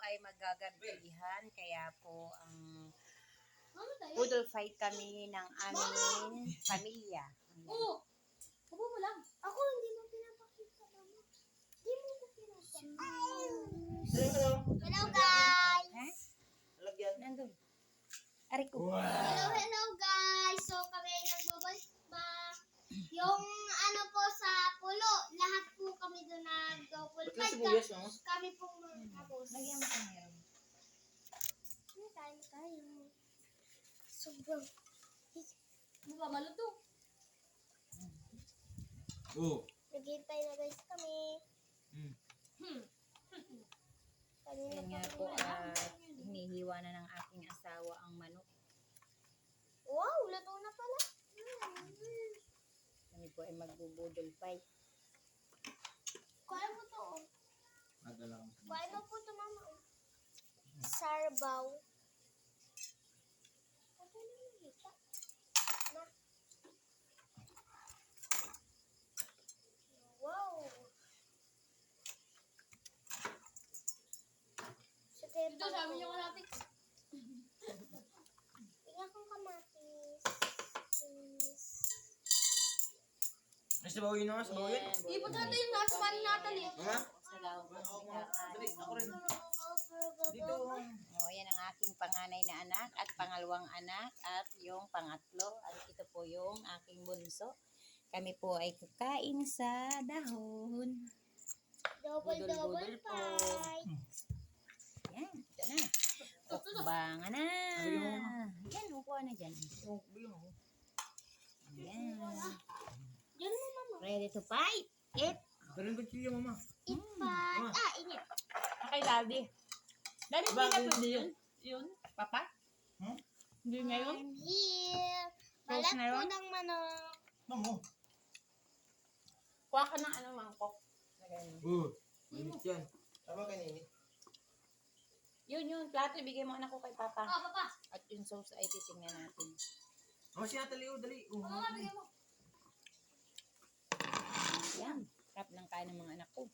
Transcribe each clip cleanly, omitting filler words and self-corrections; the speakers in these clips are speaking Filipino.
ay magagabihan, kaya po ang poodle fight kami ng aming pamilya. Oo. Upo mo lang. Ako hindi mo pinapakita, mama. Hindi mo ko pinapakita. Hello, guys. Ha? Nandun. Ari ko. Hello, guys. So, kami nagbabalik ba? Yung ano po sa pulo, lahat po kami doon nag-double fight. Kami po mga boss. Lagyan mo ka meron. Tayo. Sobrang. Mababalo to. Oh. Naghihintay na guys kami. Kanina Yan nga po at hinihiwa na ng aking asawa ang manok. Wow, luto na pala. Kami po ay magbubudol fight. Kaya mo to. Madala kami. Kaya mo po to, mama. Sarbaw. Okay na nakita. Na. Wow. Ito, sabi niyo kamatis. Tingnan kong kamatis. Please. Ay, sabaw yun naman, sabaw yun. Ipot natin yung nasa mani natin eh. Mama? Salaw po. Dali, ako rin. Dito. Oh, yan ang aking panganay na anak at pangalawang anak at yung pangatlo. At ito po yung aking bunso. Kami po ay kakain sa dahon. Double po. fight. Yan, ito na. Ukbangan na. Yan, upuan na dyan. Yan. Diyan mo, mama. Ready to fight? It. Pero yung kutsilyo, mama. Ipat. Ah, init. Okay, Daddy. Daddy, hindi na pwede yun. Yun? Papa? Hindi ngayon? I'm here. Close Balat na po yun? ng manok. Mamo. Kuha ka ng ano, mangkok. Lagay mo. Init yan. Tama ka ninit. Yun, plato. Ibigay mo anak ko kay Papa. Ah, papa. At yung sauce ay titingnan natin. Mama, si Natalie, dali. Mama, bigyan mo. Yan. Sarap ng kain ng mga anak ko.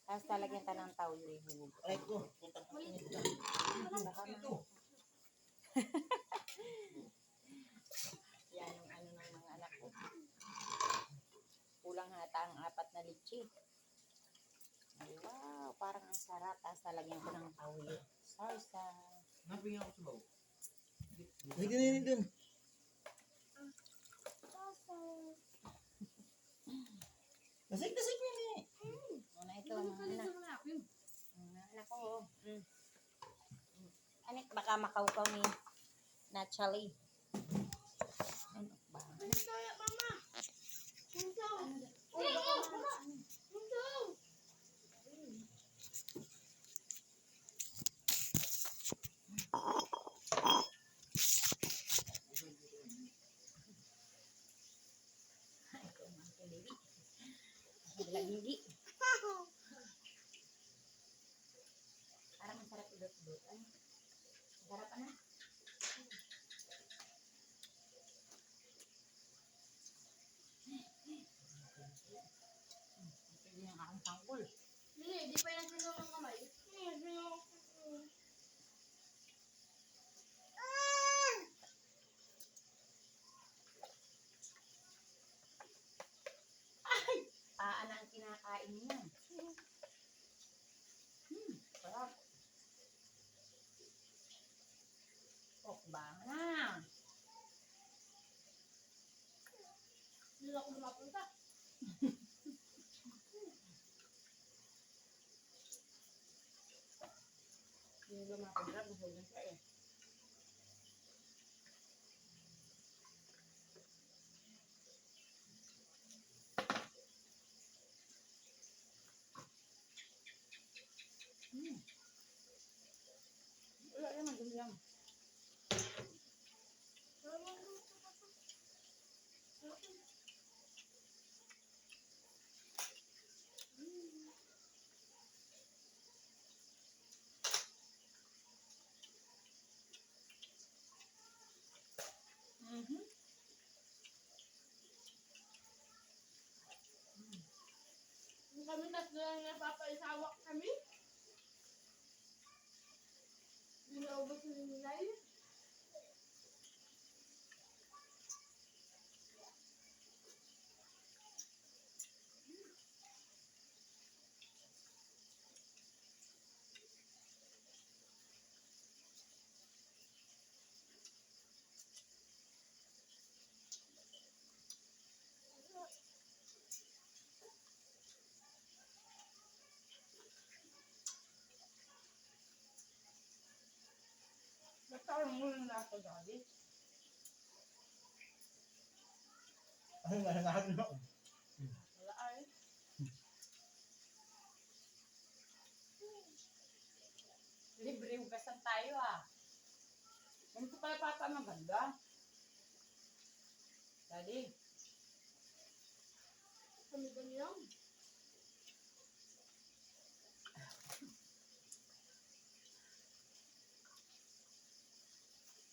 Tapos talagyan ta ng tawlo yung hubog. Ay, ko. Putang init ka. Ito. Yan yung ano ng mga anak ko. Kulang hata ang 4 na litchi. Ay, wow, parang ang sarap. Tapos talagyan ko ng tawlo. Salsa. Napingin ako sabaw. Ay, ganyan dun. Nasik mo ni. Muna ito, mga anak. Mga anak ko. Anik, baka makaukaw ni Nachali. Ano ba? Mama. Ay, ito mga kalili. Lagi. Parang masarap idot-dot. Ay, masarap na. Pwede yung akong sangkol. Hindi pa yan sinulang ng kamay. Paan ang kinakain niya. Sarap. Okbang na. Hindi ako lumapunta. Hindi ba makagrab? Busog na siya eh. Wala naman, dun lang. Kami tatlo lang napapaisawak kami. Binaubos ni Nilay. Basta mo lang na ako, Daddy. Ano nga, nahanap ako. Wala ay. Libre hugasan tayo ah. Ganito pala pata maganda. Daddy. Kami ganyan.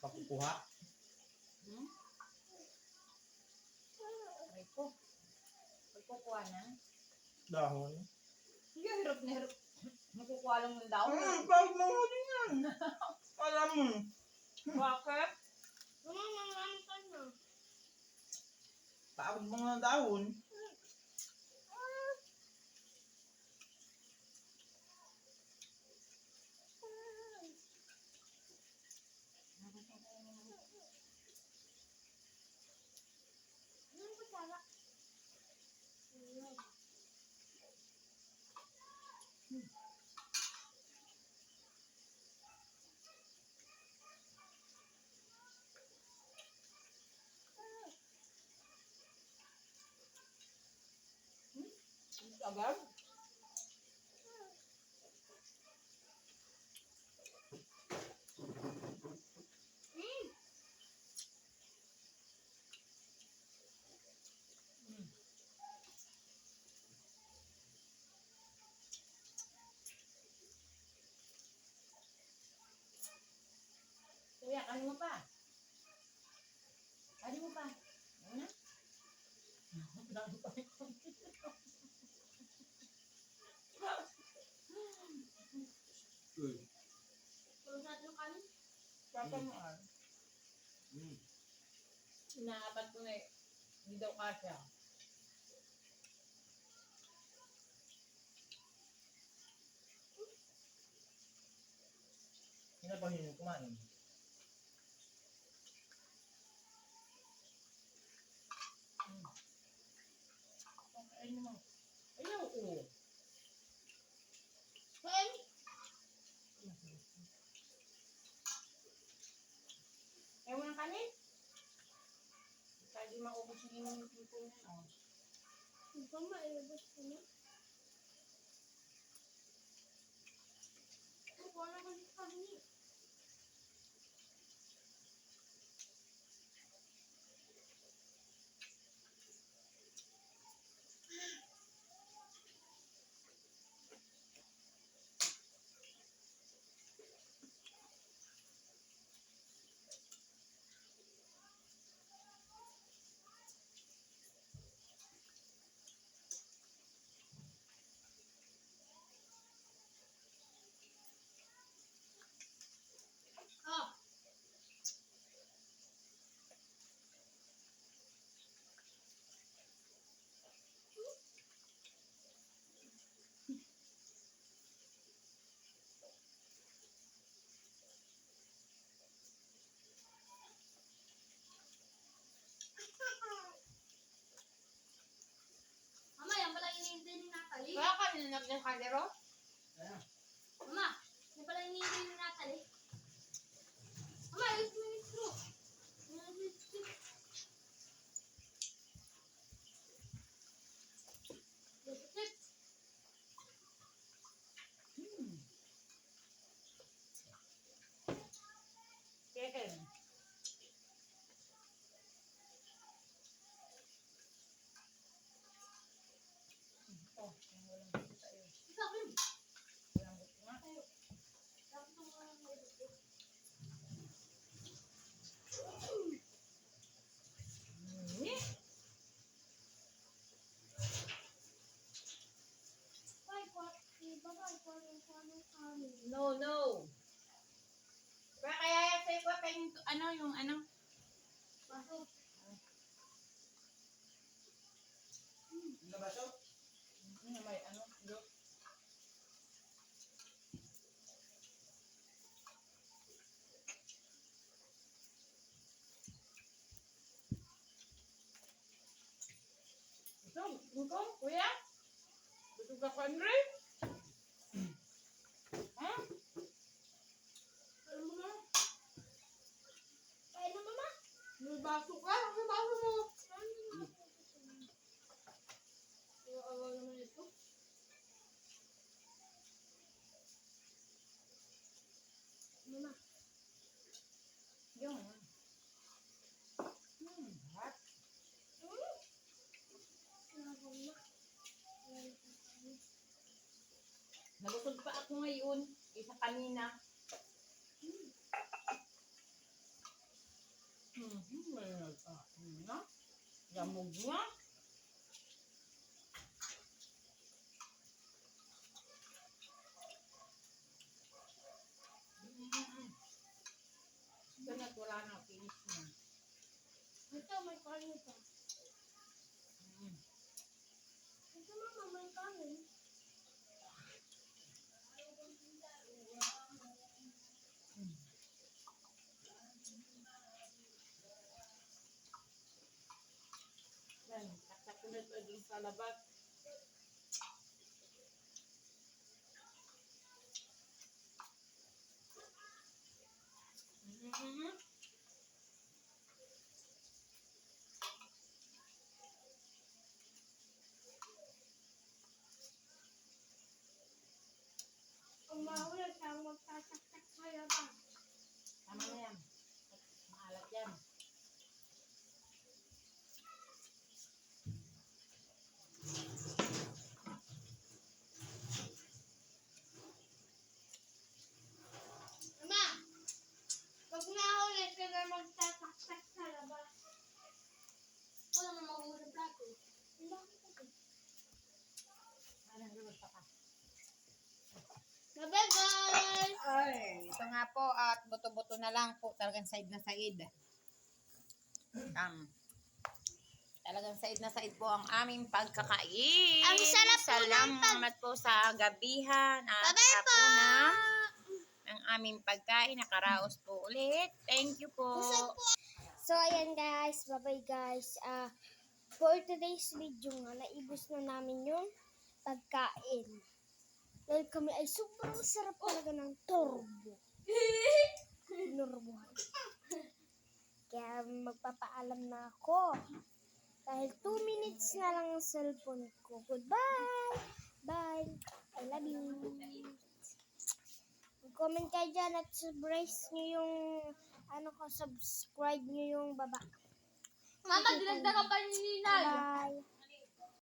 Pakukuha. Hmm? Aray ko. Pagkukuha na. Dahon. Hindi, hirap na hirap. Nakukuha lang ng daw. Pag mga din yan. Alam mo. Bakit? Naman ka na. Pagod mga dahon. Anong kutsara? Ayan. Agad? Kuya, kanin mo pa. Kanin mo pa. Ano na? Dami pa rin. Uy. Tulog natin yung kanin. Papa mo ah. Inaapat ko na eh. Hindi daw kasya. Sino pa hindi kumain? Ano mo? Ayaw ko. Ken, Ayaw mo ng kanin? Kaya di maubos yung luto na. Oh. hindi pa mailabas ko na. Kukuha na kasi kami. Ah, Mama, yan pala iniintay ni Natalie. Kaya kanina nagkakadero? Mama, yan pala iniintay ni Natalie. Mama, ayos mo yung straw. Yan, lipstick. Lipstick. Keken. Oh, yung walang dito tayo. Ikaw, Kim. yung ano, yung ano. Baso. Nabaso? May ano, do. Ito, kuya? Busog ka, Henry? Ha? Ano mo na? Ay, ano mama? May baso ka? May baso mo. Awa naman ito. Mama. Yung. Hot. Nabusog pa ako ngayon. Isa kanina. May lamog na. Ganat wala na. Finish na. Ito, may kanin pa. Ito mama, may kanin. Yan. Katakunod pa dun sa labas. Ang mahulog siya, magtataktak sa labas. Tama na yan. Maalat yan. Mama, pag nahulog ka na magtataktak sa labas. Wala na maghulog plato. Bakit ito? Parang lumos pa ka. Bye guys! Ay, ito nga po at buto-buto na lang po. Talagang side na side. Talagang side na side po ang aming pagkakain. Ang sarap po ng Salamat po sa gabihan at Bye-bye po! hapunan ng aming pagkain. Nakaraos po ulit. Thank you po. So, ayan guys. Bye-bye guys. For today's video nga, naibos na namin yung pagkain. Dahil kami ay sobrang sarap talaga ng turbo. Normal. Kaya magpapaalam na ako. Dahil 2 minutes na lang ang cellphone ko. Goodbye! Bye! I love you! Comment kayo dyan at subscribe nyo yung baba. Mama, dinagdagan pa ni Ninay. Bye!